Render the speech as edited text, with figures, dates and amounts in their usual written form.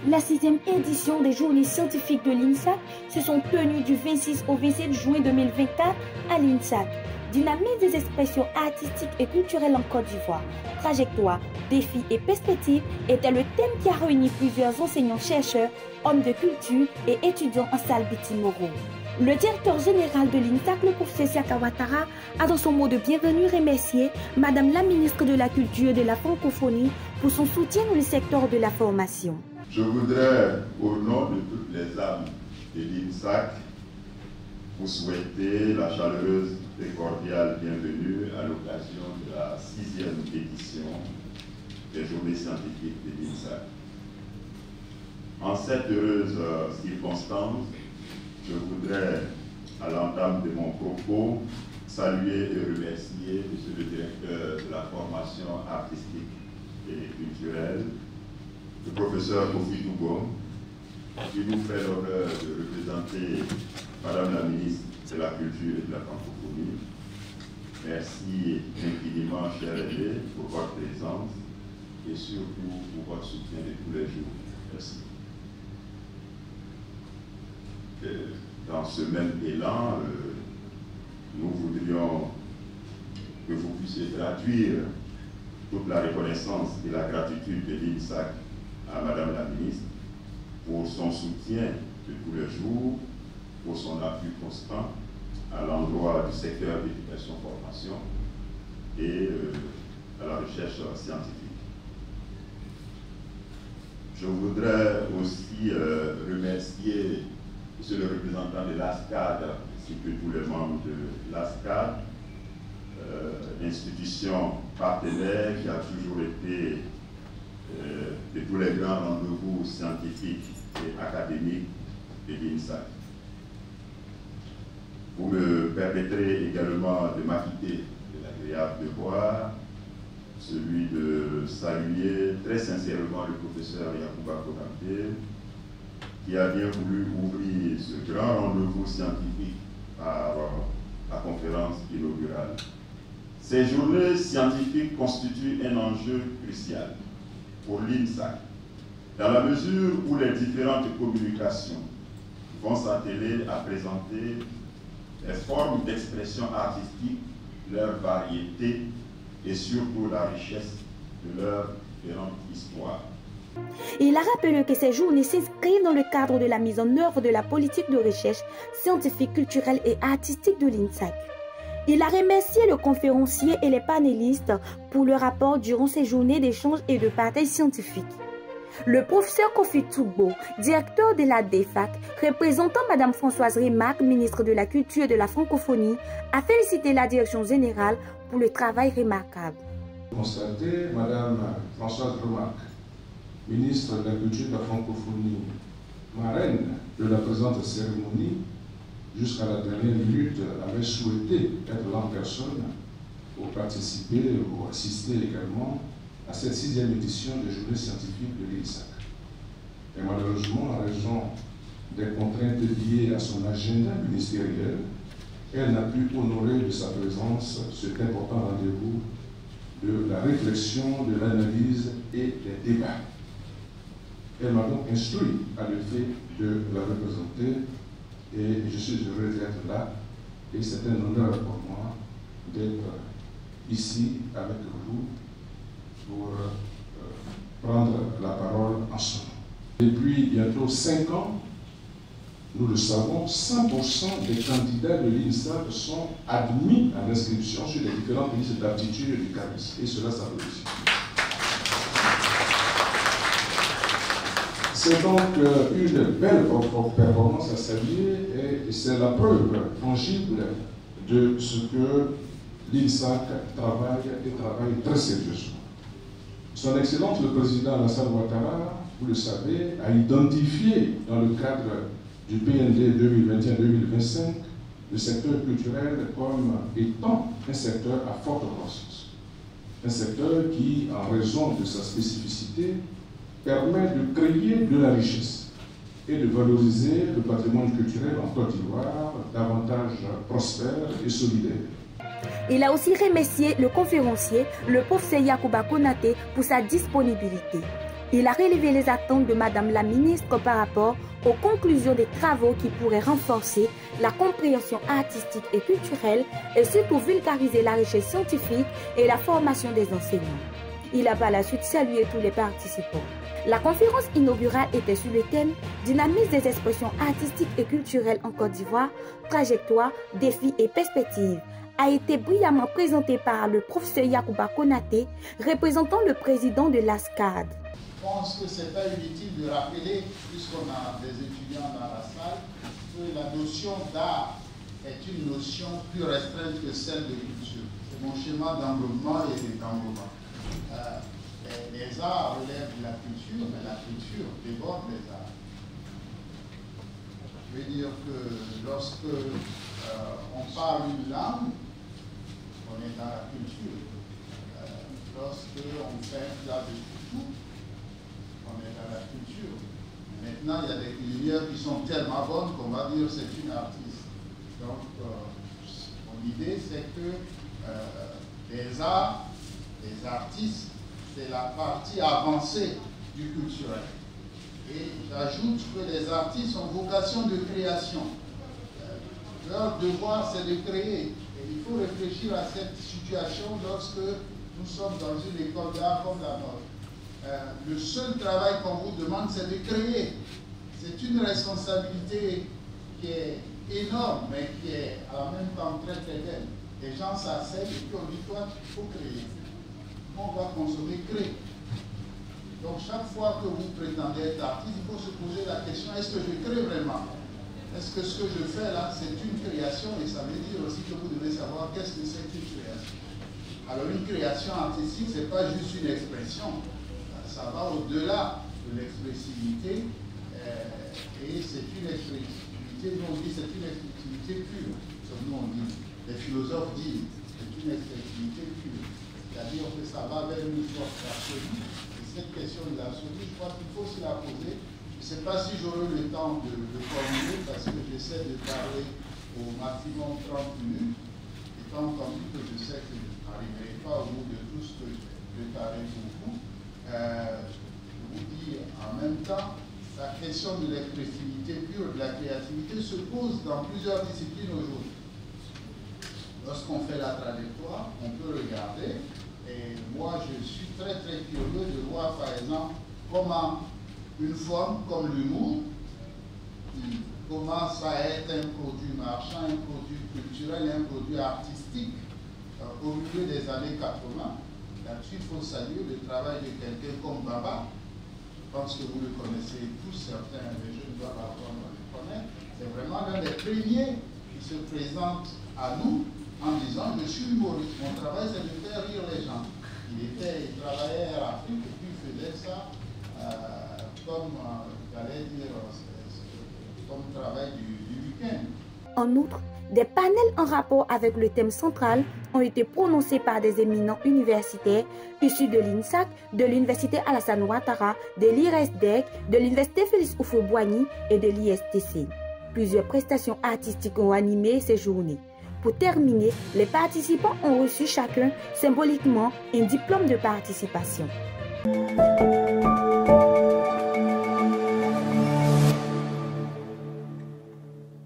La 6e édition des Journées scientifiques de l'INSAC se sont tenues du 26 au 27 juin 2024 à l'INSAC. Dynamisme des expressions artistiques et culturelles en Côte d'Ivoire, trajectoire, défis et perspectives était le thème qui a réuni plusieurs enseignants-chercheurs, hommes de culture et étudiants en salle Biti-Moro. Le directeur général de l'INSAC, le professeur Siaka Ouattara, a dans son mot de bienvenue remercié Madame la ministre de la Culture et de la Francophonie pour son soutien dans le secteur de la formation. Je voudrais, au nom de toutes les âmes de l'INSAC, vous souhaiter la chaleureuse et cordiale bienvenue à l'occasion de la 6e édition des Journées scientifiques de l'INSAC. En cette heureuse circonstance, je voudrais, à l'entame de mon propos, saluer et remercier M. le directeur de la formation artistique et culturelle, le professeur Kofi Toubon, qui nous fait l'honneur de représenter Madame la ministre de la Culture et de la Francophonie. Merci infiniment, cher aîné, pour votre présence et surtout pour votre soutien de tous les jours. Merci. Dans ce même élan, nous voudrions que vous puissiez traduire toute la reconnaissance et la gratitude de l'INSAC à Madame la ministre pour son soutien de tous les jours, pour son appui constant à l'endroit du secteur d'éducation-formation et à la recherche scientifique. Je voudrais aussi remercier Monsieur le représentant de l'ASCAD, ainsi que tous les membres de l'ASCAD, institution partenaire qui a toujours été de tous les grands rendez-vous scientifiques et académiques de l'INSAC. Vous me permettrez également de m'acquitter de l'agréable devoir, celui de saluer très sincèrement le professeur Yacouba Konaté, qui a bien voulu ouvrir ce grand rendez-vous scientifique par la conférence inaugurale. Ces journées scientifiques constituent un enjeu crucial pour l'INSAC, dans la mesure où les différentes communications vont s'atteler à présenter les formes d'expression artistique, leur variété et surtout la richesse de leur différente histoire. Il a rappelé que ces journées s'inscrivent dans le cadre de la mise en œuvre de la politique de recherche scientifique, culturelle et artistique de l'INSAC. Il a remercié le conférencier et les panélistes pour le rapport durant ces journées d'échange et de partage scientifique. Le professeur Kofi Toubon, directeur de la DEFAC, représentant Mme Françoise Remarque, ministre de la Culture et de la Francophonie, a félicité la direction générale pour le travail remarquable. Constaté, Mme Françoise Remarque, ministre de la Culture et de la Francophonie, marraine de la présente cérémonie, jusqu'à la dernière minute, avait souhaité être là en personne pour participer ou assister également à cette 6e édition des Journées scientifiques de l'INSAC. Et malheureusement, en raison des contraintes liées à son agenda ministériel, elle n'a pu honorer de sa présence cet important rendez-vous de la réflexion, de l'analyse et des débats. Elle m'a donc instruit à l'effet de la représenter et je suis heureux d'être là et c'est un honneur pour moi d'être ici avec vous pour prendre la parole ensemble. Depuis bientôt 5 ans, nous le savons, 100% des candidats de l'INSAC sont admis à l'inscription sur les différentes listes d'aptitude et du CAMIS et cela s'applaudit. C'est donc une belle performance à saluer et c'est la preuve tangible de ce que l'INSAC travaille très sérieusement. Son Excellence le Président Alassane Ouattara, vous le savez, a identifié dans le cadre du PND 2021-2025 le secteur culturel comme étant un secteur à forte croissance. Un secteur qui, en raison de sa spécificité, permet de créer de la richesse et de valoriser le patrimoine culturel en Côte d'Ivoire davantage prospère et solidaire. Il a aussi remercié le conférencier, le professeur Yacouba Konaté, pour sa disponibilité. Il a relevé les attentes de Madame la ministre par rapport aux conclusions des travaux qui pourraient renforcer la compréhension artistique et culturelle et surtout vulgariser la recherche scientifique et la formation des enseignants. Il a par la suite salué tous les participants. La conférence inaugurale était sur le thème « Dynamisme des expressions artistiques et culturelles en Côte d'Ivoire, trajectoire, défis et perspectives » a été brillamment présentée par le professeur Yacouba Konaté, représentant le président de l'ASCAD. Je pense que ce n'est pas inutile de rappeler, puisqu'on a des étudiants dans la salle, que la notion d'art est une notion plus restreinte que celle de culture. C'est mon schéma d'enveloppement et d'étendement. Les arts relèvent de la culture, mais la culture déborde les arts. Je veux dire que lorsque on parle une langue, on est dans la culture. Lorsque on fait un plat de chouchou, on est dans la culture. Maintenant, il y a des cuisinières qui sont tellement bonnes qu'on va dire c'est une artiste. Donc, mon idée, c'est que les arts, les artistes, c'est la partie avancée du culturel. Et j'ajoute que les artistes ont vocation de création. Leur devoir, c'est de créer. Et il faut réfléchir à cette situation lorsque nous sommes dans une école d'art comme la nôtre. Le seul travail qu'on vous demande, c'est de créer. C'est une responsabilité qui est énorme, mais qui est en même temps très très belle. Les gens s'asseyent et puis on dit, toi, il faut créer. On va consommer, créer. Donc chaque fois que vous prétendez être artiste, il faut se poser la question, est-ce que je crée vraiment? Est-ce que ce que je fais là, c'est une création? Et ça veut dire aussi que vous devez savoir qu'est-ce que c'est qu'une création. Alors une création artistique, ce n'est pas juste une expression. Ça va au-delà de l'expressivité. Et c'est une expressivité, nous on dit c'est une expressivité pure. Comme nous on dit, les philosophes disent, c'est une expressivité pure. C'est-à-dire que ça va vers une sorte d'absolu. Et cette question de l'absolu, je crois qu'il faut se la poser. Je ne sais pas si j'aurai le temps de le formuler parce que j'essaie de parler au maximum 30 minutes, étant entendu que je sais que je n'arriverai pas au bout de tout ce que je vais parler pour vous. Je vous dis en même temps, la question de l'expressivité pure, de la créativité se pose dans plusieurs disciplines aujourd'hui. Lorsqu'on fait la trajectoire, on peut regarder, et moi je suis très très curieux de voir par exemple comment une forme comme l'humour, qui commence à être un produit marchand, un produit culturel, un produit artistique au milieu des années 80. Là-dessus, il faut saluer le travail de quelqu'un comme Baba. Je pense que vous le connaissez tous, certains des jeunes doivent apprendre à le connaître. C'est vraiment l'un des premiers qui se présente à nous en disant « Je suis humoriste, mon travail c'est de faire rire les gens ». Il travaillait à Afrique et puis il faisait ça comme, j'allais dire, comme travail du week-end. En outre, des panels en rapport avec le thème central ont été prononcés par des éminents universitaires issus de l'INSAC, de l'Université Alassane Ouattara, de l'IRESDEC, de l'Université Félix Houphouët-Boigny et de l'ISTC. Plusieurs prestations artistiques ont animé ces journées. Pour terminer, les participants ont reçu chacun symboliquement un diplôme de participation.